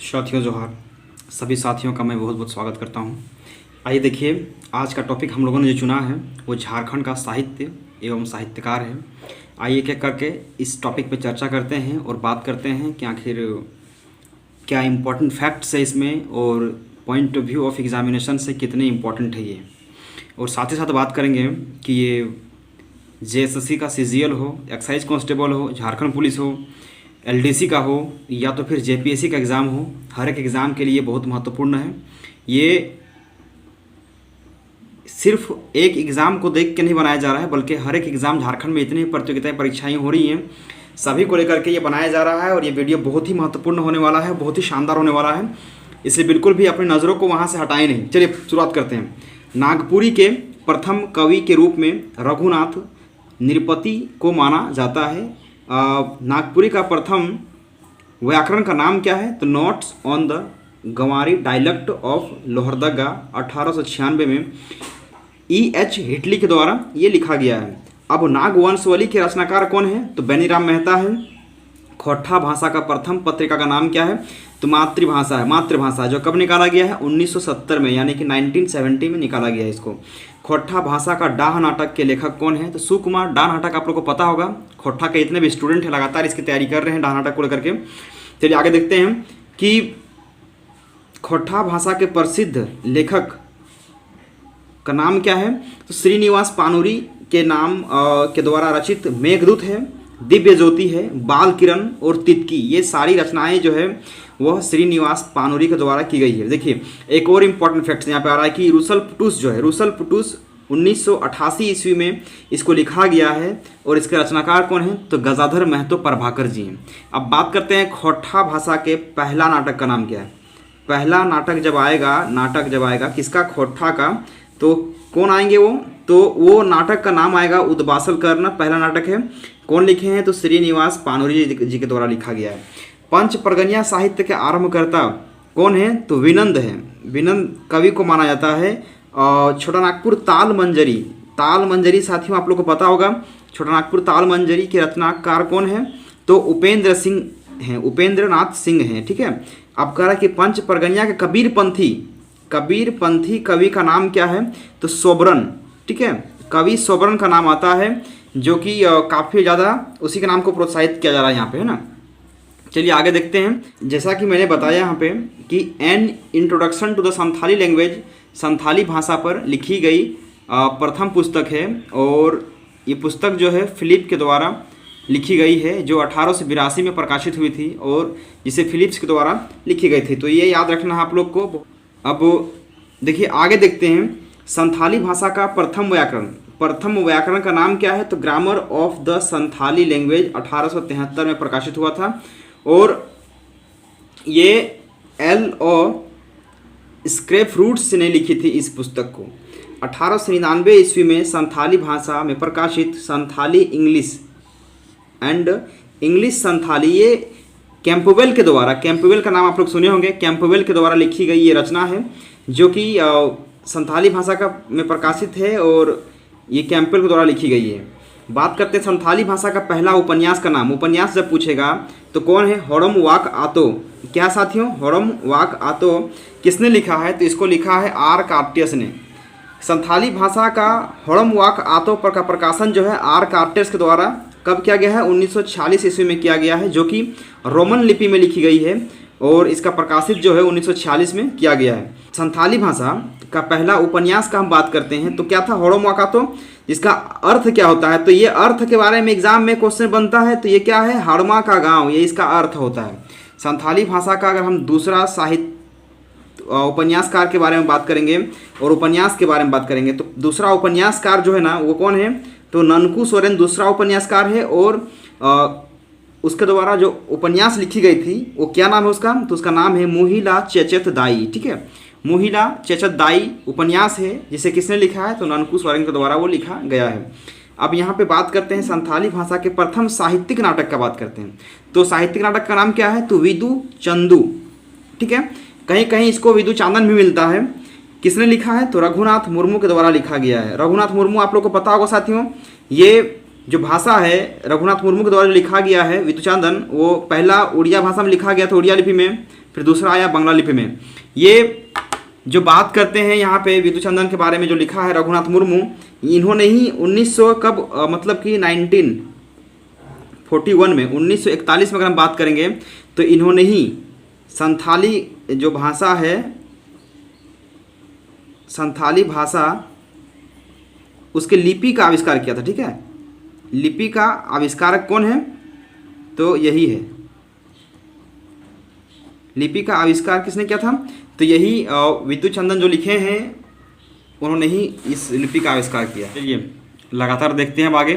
साथियों जोहार। सभी साथियों का मैं बहुत बहुत स्वागत करता हूं। आइए देखिए, आज का टॉपिक हम लोगों ने जो चुना है वो झारखंड का साहित्य एवं साहित्यकार है। आइए एक एक करके इस टॉपिक पे चर्चा करते हैं और बात करते हैं कि आखिर क्या इम्पोर्टेंट फैक्ट्स है इसमें और point of view of examination से कितने इम्पोर्टेंट है ये। और साथ ही साथ बात करेंगे कि ये जेएसएससी का सीजीएल हो, एक्साइज कांस्टेबल हो, झारखंड पुलिस हो, एलडीसी का हो या तो फिर जेपीएससी का एग्ज़ाम हो, हर एक एग्ज़ाम के लिए बहुत महत्वपूर्ण है। ये सिर्फ एक एग्ज़ाम को देख के नहीं बनाया जा रहा है, बल्कि हर एक एग्ज़ाम झारखंड में इतनी प्रतियोगिताएं परीक्षाएं हो रही हैं, सभी को लेकर के ये बनाया जा रहा है। और ये वीडियो बहुत ही महत्वपूर्ण होने वाला है, बहुत ही शानदार होने वाला है, इसलिए बिल्कुल भी अपनी नज़रों को वहाँ से हटाएं नहीं। चलिए शुरुआत करते हैं। नागपुरी के प्रथम कवि के रूप में रघुनाथ नृपति को माना जाता है। नागपुरी का प्रथम व्याकरण का नाम क्या है? तो notes on the Ganwari dialect of Lohardaga 1896 में E.H. हिटली के द्वारा ये लिखा गया है। अब नागवंशवली के रचनाकार कौन है? तो बेनीराम मेहता है। खोट्ठा भाषा का प्रथम पत्रिका का नाम क्या है? तो मातृभाषा है। मातृभाषा जो कब निकाला गया है? 1970 में, यानी कि 1970 में निकाला गया है इसको। खोट्ठा भाषा का डाह नाटक के लेखक कौन है? तो सुकुमार। डाह नाटक आप लोग को पता होगा। खोट्ठा के इतने भी स्टूडेंट हैं लगातार इसकी तैयारी कर रहे हैं डाह नाटक को लेकर के। चलिए आगे देखते हैं कि खोट्ठा भाषा के प्रसिद्ध लेखक का नाम क्या है? तो श्रीनिवास पानुरी के नाम के द्वारा रचित मेघदूत है, दिव्य ज्योति है, बाल किरण और तितकी, ये सारी रचनाएं जो है वह श्रीनिवास पानुरी के द्वारा की गई है। देखिए एक और इम्पॉर्टेंट फैक्ट यहाँ पे आ रहा है कि रुसल पुटुस जो है, रुसल पुटुस 1988 ईस्वी में इसको लिखा गया है। और इसके रचनाकार कौन है? तो गजाधर महतो प्रभाकर जी हैं। अब बात करते हैं खोट्ठा भाषा के पहला नाटक का नाम क्या है। पहला नाटक जब आएगा किसका? खोट्ठा का। तो कौन आएंगे वो? तो वो नाटक का नाम आएगा उद्वासल कर्ण। पहला नाटक है। कौन लिखे हैं? तो श्रीनिवास पानुरी जी के द्वारा लिखा गया है। पंच परगनिया साहित्य के आरंभकर्ता कौन है? तो विनंद है। विनंद कवि को माना जाता है। छोटा नागपुर ताल मंजरी साथियों आप लोग को पता होगा। छोटा नागपुर ताल मंजरी के रचनाकार कौन है? तो उपेंद्र सिंह हैं, उपेंद्र नाथ सिंह हैं। ठीक है। अब कह रहा है कि पंच परगनिया के कबीर पंथी कवि का नाम क्या है? तो सोबरन। ठीक है, कवि सोबरन का नाम आता है, जो कि काफ़ी ज़्यादा उसी के नाम को प्रोत्साहित किया जा रहा है यहाँ पे, है ना। चलिए आगे देखते हैं। जैसा कि मैंने बताया यहाँ पे कि an introduction to the Santhali language, Santhali भाषा पर लिखी गई प्रथम पुस्तक है। और ये पुस्तक जो है फिलिप के द्वारा लिखी गई है, जो 1882 में प्रकाशित हुई थी और जिसे फिलिप्स के द्वारा लिखी गई थी। तो ये याद रखना है आप लोग को। अब देखिए आगे देखते हैं। संथाली भाषा का प्रथम व्याकरण का नाम क्या है? तो grammar of the Santhali language 1873 में प्रकाशित हुआ था। और ये L.O. स्क्रैपरूट्स ने लिखी थी इस पुस्तक को। 1899 ईस्वी में संथाली भाषा में प्रकाशित संथाली इंग्लिश संथाली, ये कैंपबेल के द्वारा, कैंपबेल का नाम आप लोग सुने होंगे, कैंपबेल के द्वारा लिखी गई ये रचना है, जो कि संथाली भाषा का में प्रकाशित है और ये कैंपबेल के द्वारा लिखी गई है। बात करते हैं संथाली भाषा का पहला उपन्यास का नाम। उपन्यास जब पूछेगा तो कौन है? होरम वाक आतो। क्या साथियों? होरम वाक आतो। किसने लिखा है? तो इसको लिखा है आर कार्टियस ने। संथाली भाषा का होरम वाक आतो पर का प्रकाशन जो है आर कार्टियस के द्वारा कब किया गया है? 1946 ईस्वी में किया गया है, जो कि रोमन लिपि में लिखी गई है और इसका प्रकाशित जो है 1946 में किया गया है। संथाली भाषा का पहला उपन्यास का हम बात करते हैं तो क्या था? होरम वाक आतो। इसका अर्थ क्या होता है? तो ये अर्थ के बारे में एग्जाम में क्वेश्चन बनता है। तो ये क्या है? हड़मा का गांव, ये इसका अर्थ होता है। संथाली भाषा का अगर हम दूसरा साहित्य उपन्यासकार के बारे में बात करेंगे और उपन्यास के बारे में बात करेंगे तो दूसरा उपन्यासकार जो है ना वो कौन है? तो ननकू सोरेन दूसरा उपन्यासकार है। और उसके द्वारा जो उपन्यास लिखी गई थी वो क्या नाम है उसका? तो उसका नाम है मुहिला चेचत दाई। ठीक है, मुहिला चेचत दाई उपन्यास है, जिसे किसने लिखा है? तो ननकू सोरेन के द्वारा वो लिखा गया है। अब यहाँ पे बात करते हैं संथाली भाषा के प्रथम साहित्यिक नाटक का बात करते हैं। तो साहित्यिक नाटक का नाम क्या है? तो विदु चंदू। ठीक है, कहीं कहीं इसको विदु चांदन भी मिलता है। किसने लिखा है? तो रघुनाथ मुर्मू के द्वारा लिखा गया है। रघुनाथ मुर्मू आप लोग को पता होगा साथियों, ये जो भाषा है रघुनाथ मुर्मू के द्वारा लिखा गया है विदु चांदन, वो पहला उड़िया भाषा में लिखा गया था, उड़िया लिपि में। फिर दूसरा आया बंगला लिपि में। ये जो बात करते हैं यहाँ पे विधुचंदन के बारे में जो लिखा है रघुनाथ मुर्मू, इन्होंने ही 1900 कब मतलब कि 1941 में 1941 में अगर हम बात करेंगे तो इन्होंने ही संथाली जो भाषा है, संथाली भाषा उसके लिपि का आविष्कार किया था। ठीक है, लिपि का आविष्कारक कौन है? तो यही है, लिपि का आविष्कार किसने किया था? तो यही विधुचंदन जो लिखे हैं उन्होंने ही इस लिपि का आविष्कार किया। चलिए लगातार देखते हैं अब आगे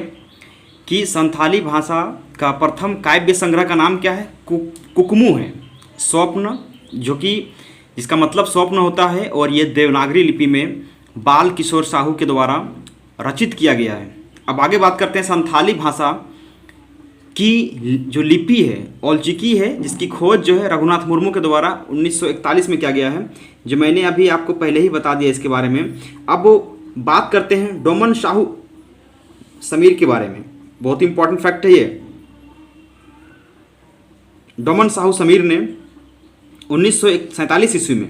कि संथाली भाषा का प्रथम काव्य संग्रह का नाम क्या है? कुकमू है, स्वप्न, जो कि इसका मतलब स्वप्न होता है, और ये देवनागरी लिपि में बाल किशोर साहू के द्वारा रचित किया गया है। अब आगे बात करते हैं संथाली भाषा की जो लिपि है औलचिकी है, जिसकी खोज जो है रघुनाथ मुर्मू के द्वारा 1941 में किया गया है, जो मैंने अभी आपको पहले ही बता दिया इसके बारे में। अब बात करते हैं डोमन साहू समीर के बारे में, बहुत इंपॉर्टेंट फैक्ट है ये। डोमन साहू समीर ने 1947 ईस्वी में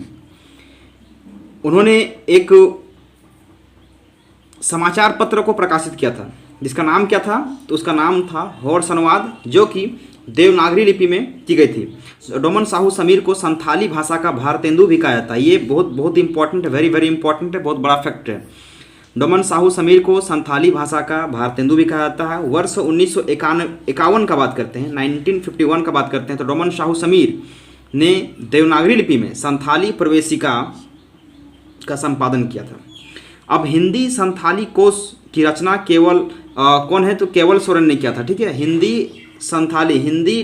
उन्होंने एक समाचार पत्र को प्रकाशित किया था, जिसका नाम क्या था? तो उसका नाम था हर्ष अनुवाद, जो कि देवनागरी लिपि में की गई थी। डोमन साहू समीर को संथाली भाषा का भारतेंदु भी कहा जाता है। ये बहुत इंपॉर्टेंट है, वेरी इंपॉर्टेंट है, बहुत बड़ा फैक्ट है। डोमन साहू समीर को संथाली भाषा का भारतेंदु भी कहा जाता है। वर्ष 1951 का बात करते हैं, 1951 का बात करते हैं, तो डोमन साहू समीर ने देवनागरी लिपि में संथाली प्रवेशिका का संपादन किया था। अब हिंदी संथाली कोश की रचना केवल कौन है? तो केवल सोरेन ने किया था। ठीक है, हिंदी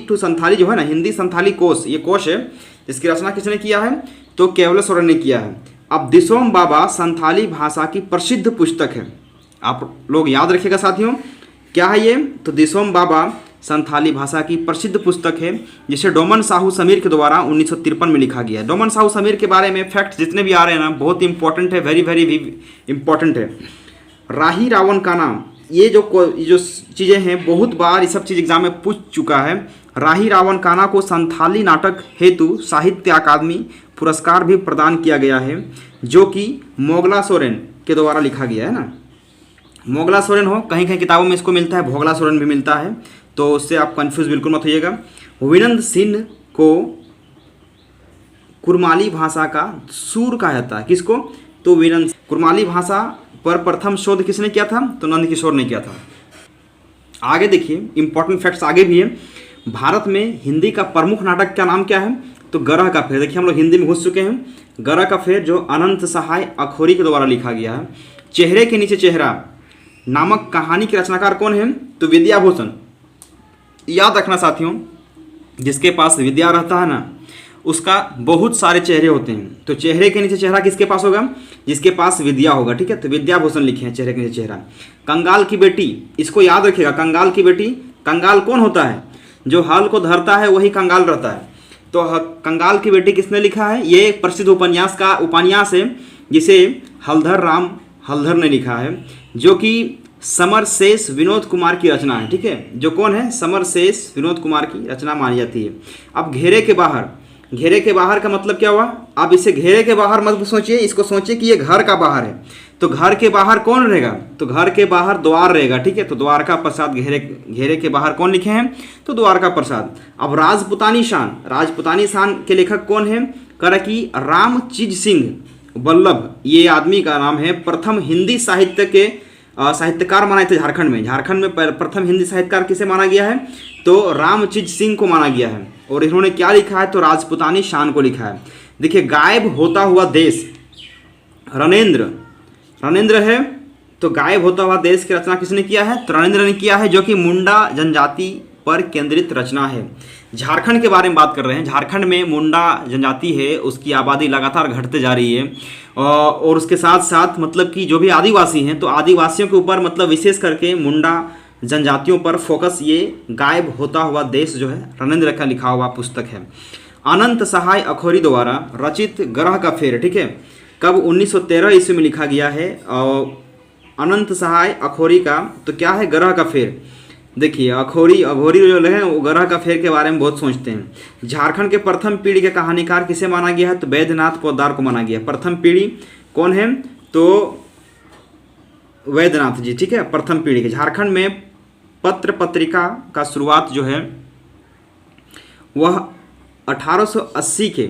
टू संथाली जो है ना, हिंदी संथाली कोश, ये कोश है, इसकी रचना किसने किया है? तो केवल सोरेन ने किया है। अब दिसोम बाबा संथाली भाषा की प्रसिद्ध पुस्तक है, आप लोग याद रखिएगा साथियों, क्या है ये? तो दिसोम बाबा संथाली भाषा की प्रसिद्ध पुस्तक है, जिसे डोमन साहू समीर के द्वारा 1953 में लिखा गया है। डोमन साहू समीर के बारे में फैक्ट जितने भी आ रहे हैं ना, बहुत इंपॉर्टेंट है, वेरी इंपॉर्टेंट है। राही रावण का नाम, ये जो चीज़ें हैं बहुत बार ये सब चीज़ एग्जाम में पूछ चुका है। राही रावण काना को संथाली नाटक हेतु साहित्य अकादमी पुरस्कार भी प्रदान किया गया है, जो कि मोगला सोरेन के द्वारा लिखा गया है ना। मोगला सोरेन हो, कहीं कहीं किताबों में इसको मिलता है, भोगला सोरेन भी मिलता है, तो उससे आप कंफ्यूज बिल्कुल मत होइएगा। विनंद सिंह को कुरमाली भाषा का सूर कहा जाता है। किसको? तो विनंद। कुरमाली भाषा पर प्रथम शोध किसने किया था? तो नंद किशोर ने किया था। आगे देखिए, इंपॉर्टेंट फैक्ट्स आगे भी है। भारत में हिंदी का प्रमुख नाटक का नाम क्या है? तो गरह का फेर। देखिए हम लोग हिंदी में घुस चुके हैं। गरह का फेर जो अनंत सहाय अखोरी के द्वारा लिखा गया है। चेहरे के नीचे चेहरा नामक कहानी के रचनाकार कौन है? तो विद्याभूषण। याद रखना साथियों, जिसके पास विद्या रहता है ना, उसका बहुत सारे चेहरे होते हैं। तो चेहरे के नीचे चेहरा किसके पास होगा? जिसके पास विद्या होगा। ठीक है, तो विद्याभूषण लिखे हैं चेहरे के नीचे चेहरा। कंगाल की बेटी, इसको याद रखिएगा, कंगाल की बेटी। कंगाल कौन होता है? जो हल को धरता है वही कंगाल रहता है। तो कंगाल की बेटी किसने लिखा है? ये एक प्रसिद्ध उपन्यास है, जिसे हलधर राम हलधर ने लिखा है, जो कि समरशेष विनोद कुमार की रचना है। ठीक है, जो कौन है? समरशेष विनोद कुमार की रचना मानी जाती है। अब घेरे के बाहर, घेरे के बाहर का मतलब क्या हुआ? आप इसे घेरे के बाहर मत सोचिए, इसको सोचिए कि ये घर का बाहर है। तो घर के बाहर कौन रहेगा? तो घर के बाहर द्वार रहेगा। ठीक है, तो द्वारका प्रसाद घेरे के बाहर कौन लिखे हैं? तो द्वारका प्रसाद। अब राजपुतानी शान, राजपुतानी शान के लेखक कौन है? कर कि रामचीज सिंह वल्लभ, ये आदमी का नाम है। प्रथम हिंदी साहित्य के साहित्यकार माना थे झारखंड में। झारखंड में प्रथम हिंदी साहित्यकार किसे माना गया है? तो रामचीज सिंह को माना गया है। और इन्होंने क्या लिखा है? तो राजपुतानी शान को लिखा है। देखिए, गायब होता हुआ देश, रणेंद्र है। तो गायब होता हुआ देश की रचना किसने किया है? तो रणेंद्र ने किया है, जो कि मुंडा जनजाति पर केंद्रित रचना है। झारखंड के बारे में बात कर रहे हैं। झारखंड में मुंडा जनजाति है, उसकी आबादी लगातार घटते जा रही है, और उसके साथ साथ मतलब कि जो भी आदिवासी हैं, तो आदिवासियों के ऊपर मतलब विशेष करके मुंडा जनजातियों पर फोकस ये गायब होता हुआ देश जो है रणेंद्र का लिखा हुआ पुस्तक है। अनंत सहाय अखोरी द्वारा रचित गरह का फेर, ठीक है, कब? 1913 ईस्वी में लिखा गया है। और अनंत सहाय अखोरी का तो क्या है? गरह का फेर। देखिए अघोरी अघोरी जो है वो ग्रह का फेर के बारे में बहुत सोचते हैं। झारखंड के प्रथम पीढ़ी के कहानीकार किसे माना गया है? तो वैद्यनाथ पोद्दार को माना गया है। प्रथम पीढ़ी कौन है? तो वैद्यनाथ जी, ठीक है। प्रथम पीढ़ी के झारखंड में पत्र पत्रिका का शुरुआत जो है वह 1880 के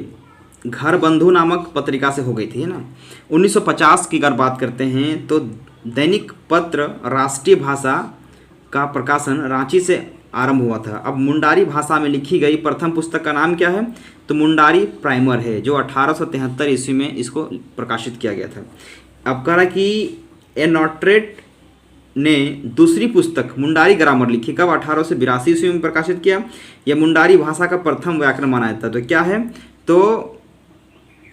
घर बंधु नामक पत्रिका से हो गई थी, है ना। 1950 की अगर बात करते हैं तो दैनिक पत्र राष्ट्रीय भाषा का प्रकाशन रांची से आरंभ हुआ था। अब मुंडारी भाषा में लिखी गई प्रथम पुस्तक का नाम क्या है? तो मुंडारी प्राइमर है, जो 1873 ईस्वी में इसको प्रकाशित किया गया था। अब कह रहा कि एनॉट्रेट ने दूसरी पुस्तक मुंडारी ग्रामर लिखी, कब? 1882 ईस्वी में प्रकाशित किया। यह मुंडारी भाषा का प्रथम व्याकरण माना जाता है। तो क्या है? तो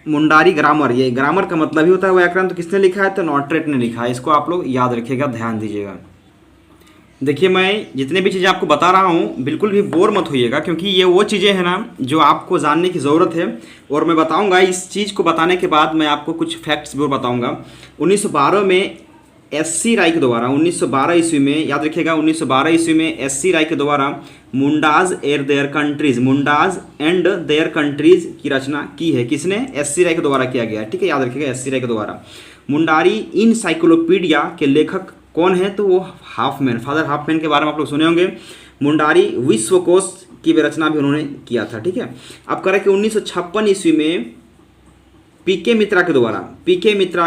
मुंडारी ग्रामर, ये ग्रामर का मतलब ही होता है व्याकरण। तो किसने लिखा है? तो नॉट्रेट ने लिखा है। इसको आप लोग याद रखिएगा, ध्यान दीजिएगा। देखिए मैं जितने भी चीज़ें आपको बता रहा हूँ बिल्कुल भी बोर मत होइएगा, क्योंकि ये वो चीज़ें हैं ना जो आपको जानने की ज़रूरत है। और मैं बताऊँगा, इस चीज़ को बताने के बाद मैं आपको कुछ फैक्ट्स भी और बताऊँगा। 1912 में एस.सी. राय के द्वारा, 1912 ईस्वी में, याद रखिएगा 1912 ईस्वी में एस.सी. राय के द्वारा Mundas and their countries, Mundas and their countries की रचना की है। किसने? एस.सी. राय के द्वारा किया गया है, ठीक है, याद रखिएगा एस.सी. राय के द्वारा। मुंडारी इनसाइक्लोपीडिया के लेखक कौन है? तो वो हाफमैन, फादर हाफमैन के बारे में आप लोग सुने होंगे। मुंडारी विश्वकोश की रचना भी उन्होंने किया था, ठीक है। अब कह रहे कि 1956 ईस्वी में पीके मित्रा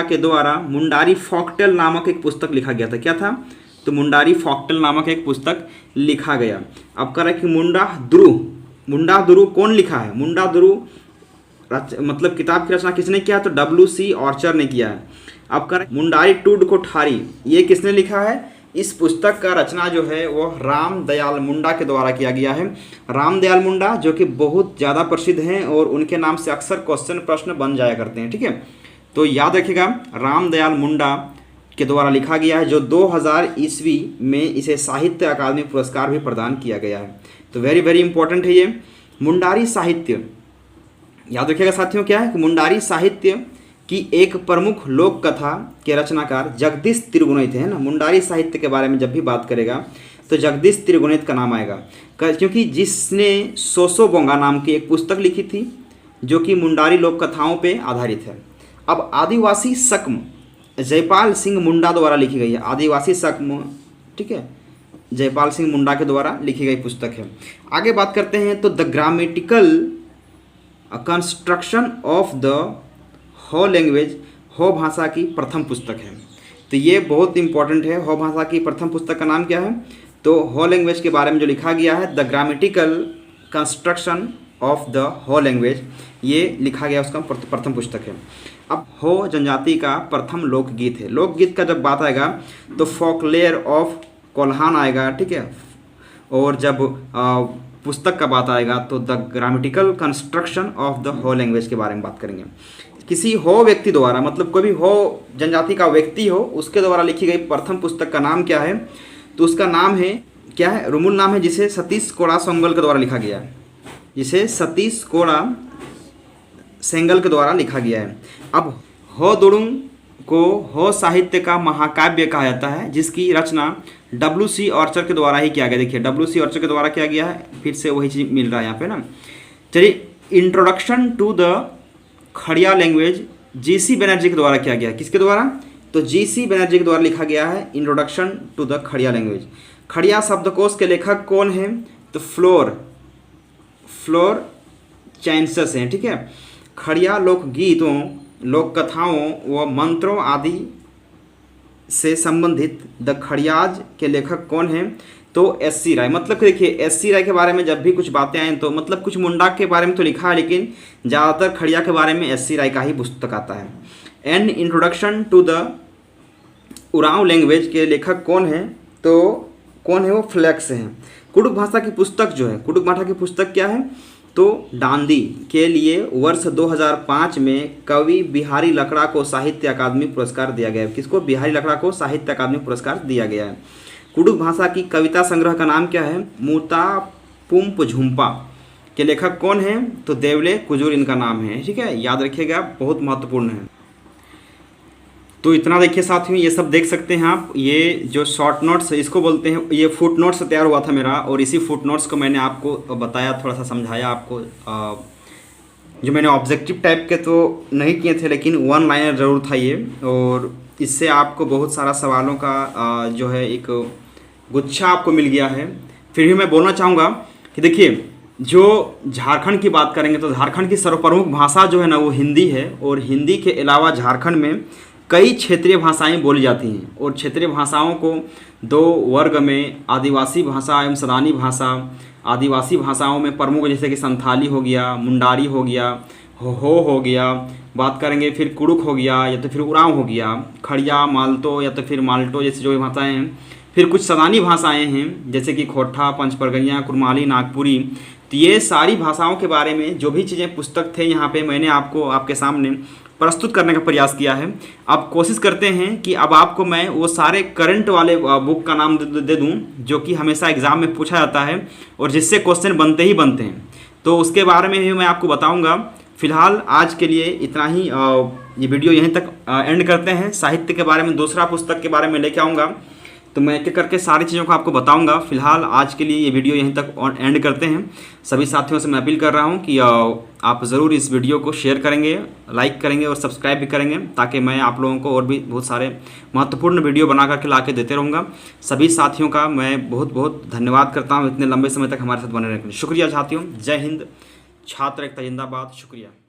के द्वारा मुंडारी फॉकटेल नामक एक पुस्तक लिखा गया था। क्या था? तो मुंडारी फॉकटेल नामक एक पुस्तक लिखा गया। अब कह रहे कि मुंडा दुरु कौन लिखा है? मुंडा दुरु मतलब किताब की रचना किसने किया? तो W.C. ऑर्चर ने किया है। अब कर मुंडारी टूड को ठारी, ये किसने लिखा है? इस पुस्तक का रचना जो है वो राम दयाल मुंडा के द्वारा किया गया है। राम दयाल मुंडा जो कि बहुत ज़्यादा प्रसिद्ध हैं और उनके नाम से अक्सर क्वेश्चन प्रश्न बन जाया करते हैं, ठीक है। तो याद रखिएगा राम दयाल मुंडा के द्वारा लिखा गया है, जो 2000 ईस्वी में इसे साहित्य अकादमी पुरस्कार भी प्रदान किया गया है। तो वेरी वेरी इंपॉर्टेंट है ये मुंडारी साहित्य। याद रखिएगा साथियों, क्या है कि मुंडारी साहित्य की एक प्रमुख लोक कथा के रचनाकार जगदीश त्रिगुणित है ना। मुंडारी साहित्य के बारे में जब भी बात करेगा तो जगदीश त्रिगुणित का नाम आएगा, क्योंकि जिसने सोसो बोंगा नाम की एक पुस्तक लिखी थी जो कि मुंडारी लोक कथाओं पे आधारित है। अब आदिवासी सक्म जयपाल सिंह मुंडा द्वारा लिखी गई है। आदिवासी सक्म, ठीक है, जयपाल सिंह मुंडा के द्वारा लिखी गई पुस्तक है। आगे बात करते हैं तो the grammatical construction of the हो लैंग्वेज, हो भाषा की प्रथम पुस्तक है। तो ये बहुत इंपॉर्टेंट है। हो भाषा की प्रथम पुस्तक का नाम क्या है? तो हो लैंग्वेज के बारे में जो लिखा गया है the grammatical construction of the हो लैंग्वेज, ये लिखा गया उसका प्रथम पुस्तक है। अब हो जनजाति का प्रथम लोकगीत है। लोकगीत का जब बात आएगा तो फोकलेयर ऑफ कोल्हान आएगा, ठीक है। और जब पुस्तक का बात आएगा तो the grammatical construction of the हो लैंग्वेज के बारे में बात करेंगे। किसी हो व्यक्ति द्वारा, मतलब कोई भी हो जनजाति का व्यक्ति हो, उसके द्वारा लिखी गई प्रथम पुस्तक का नाम क्या है? तो उसका नाम है क्या है? रुमुल नाम है, जिसे सतीश कोड़ा सेंगल के द्वारा लिखा गया है, जिसे सतीश कोड़ा सेंगल के द्वारा लिखा गया है। अब हो दुड़ुंग को हो साहित्य का महाकाव्य कहा जाता है, जिसकी रचना W.C. ऑर्चर के द्वारा ही किया गया। देखिए W.C. ऑर्चर के द्वारा किया गया है, फिर से वही चीज़ मिल रहा है यहाँ पे ना। चलिए, introduction to the Kharia language G.C. Banerjee के द्वारा किया गया। किसके द्वारा? तो G.C. बनर्जी के द्वारा लिखा गया है introduction to the Kharia language. Kharia शब्दकोश के लेखक कौन है? तो फ्लोर चैंसस हैं, ठीक है। खड़िया लोकगीतों, लोक कथाओं व मंत्रों आदि से संबंधित द खड़ियाज के लेखक कौन हैं? तो S.C. राय। मतलब कि देखिए S.C. राय के बारे में जब भी कुछ बातें आएँ तो मतलब कुछ मुंडा के बारे में तो लिखा है, लेकिन ज़्यादातर खड़िया के बारे में S.C. राय का ही पुस्तक आता है। And introduction to the Oraon language के लेखक कौन है? तो कौन है? वो फ्लैक्स हैं। कुडुक भाषा की पुस्तक जो है, कुडुक भाषा की पुस्तक क्या है? तो डांदी के लिए वर्ष 2005 में कवि बिहारी लकड़ा को साहित्य अकादमी पुरस्कार दिया गया है। किसको? बिहारी लकड़ा को साहित्य अकादमी पुरस्कार दिया गया है। कुडुक भाषा की कविता संग्रह का नाम क्या है? मूता पुम्प झुम्पा के लेखक कौन है? तो देवले कुजूर इनका नाम है, ठीक है, याद रखिएगा, बहुत महत्वपूर्ण है। तो इतना देखिए साथियों, ये सब देख सकते हैं आप। ये जो शॉर्ट नोट्स इसको बोलते हैं, ये फुट नोट्स तैयार हुआ था मेरा, और इसी फुट नोट्स को मैंने आपको बताया, थोड़ा सा समझाया आपको। जो मैंने ऑब्जेक्टिव टाइप के तो नहीं किए थे, लेकिन वन लाइनर ज़रूर था ये, और इससे आपको बहुत सारा सवालों का जो है एक गुच्छा आपको मिल गया है। फिर भी मैं बोलना चाहूँगा कि देखिए, जो झारखंड की बात करेंगे तो झारखंड की सर्वप्रमुख भाषा जो है ना वो हिंदी है, और हिंदी के अलावा झारखंड में कई क्षेत्रीय भाषाएं बोली जाती हैं, और क्षेत्रीय भाषाओं को दो वर्ग में आदिवासी भाषा एवं सदानी भाषा। आदिवासी भाषाओं में प्रमुख जैसे कि संथाली हो गया, मुंडारी हो गया, हो गया, बात करेंगे फिर कुड़ुक हो गया, या तो फिर उरांव हो गया, खड़िया, माल्टो या तो फिर माल्टो जैसे जो भाषाएं हैं। फिर कुछ सदानी भाषाएं हैं जैसे कि खोटा, पंचपरगैया, कुरमाली, नागपुरी। तो ये सारी भाषाओं के बारे में जो भी चीज़ें पुस्तक थे यहाँ पे मैंने आपको आपके सामने प्रस्तुत करने का प्रयास किया है। अब कोशिश करते हैं कि अब आपको मैं वो सारे करंट वाले बुक का नाम दे दूँ जो कि हमेशा एग्ज़ाम में पूछा जाता है और जिससे क्वेश्चन बनते ही बनते हैं, तो उसके बारे में भी मैं आपको बताऊँगा। फिलहाल आज के लिए इतना ही, ये वीडियो यहीं तक एंड करते हैं। साहित्य के बारे में दूसरा पुस्तक के बारे में लेके आऊँगा, तो मैं एक एक करके सारी चीज़ों को आपको बताऊंगा। फिलहाल आज के लिए ये वीडियो यहीं तक एंड करते हैं। सभी साथियों से मैं अपील कर रहा हूं कि आप ज़रूर इस वीडियो को शेयर करेंगे, लाइक करेंगे और सब्सक्राइब भी करेंगे, ताकि मैं आप लोगों को और भी बहुत सारे महत्वपूर्ण वीडियो बना करके ला के देते रहूँगा। सभी साथियों का मैं बहुत बहुत धन्यवाद करता हूँ इतने लंबे समय तक हमारे साथ बने रहने के लिए। शुक्रिया साथियों। जय हिंद। छात्र एकता जिंदाबाद। शुक्रिया।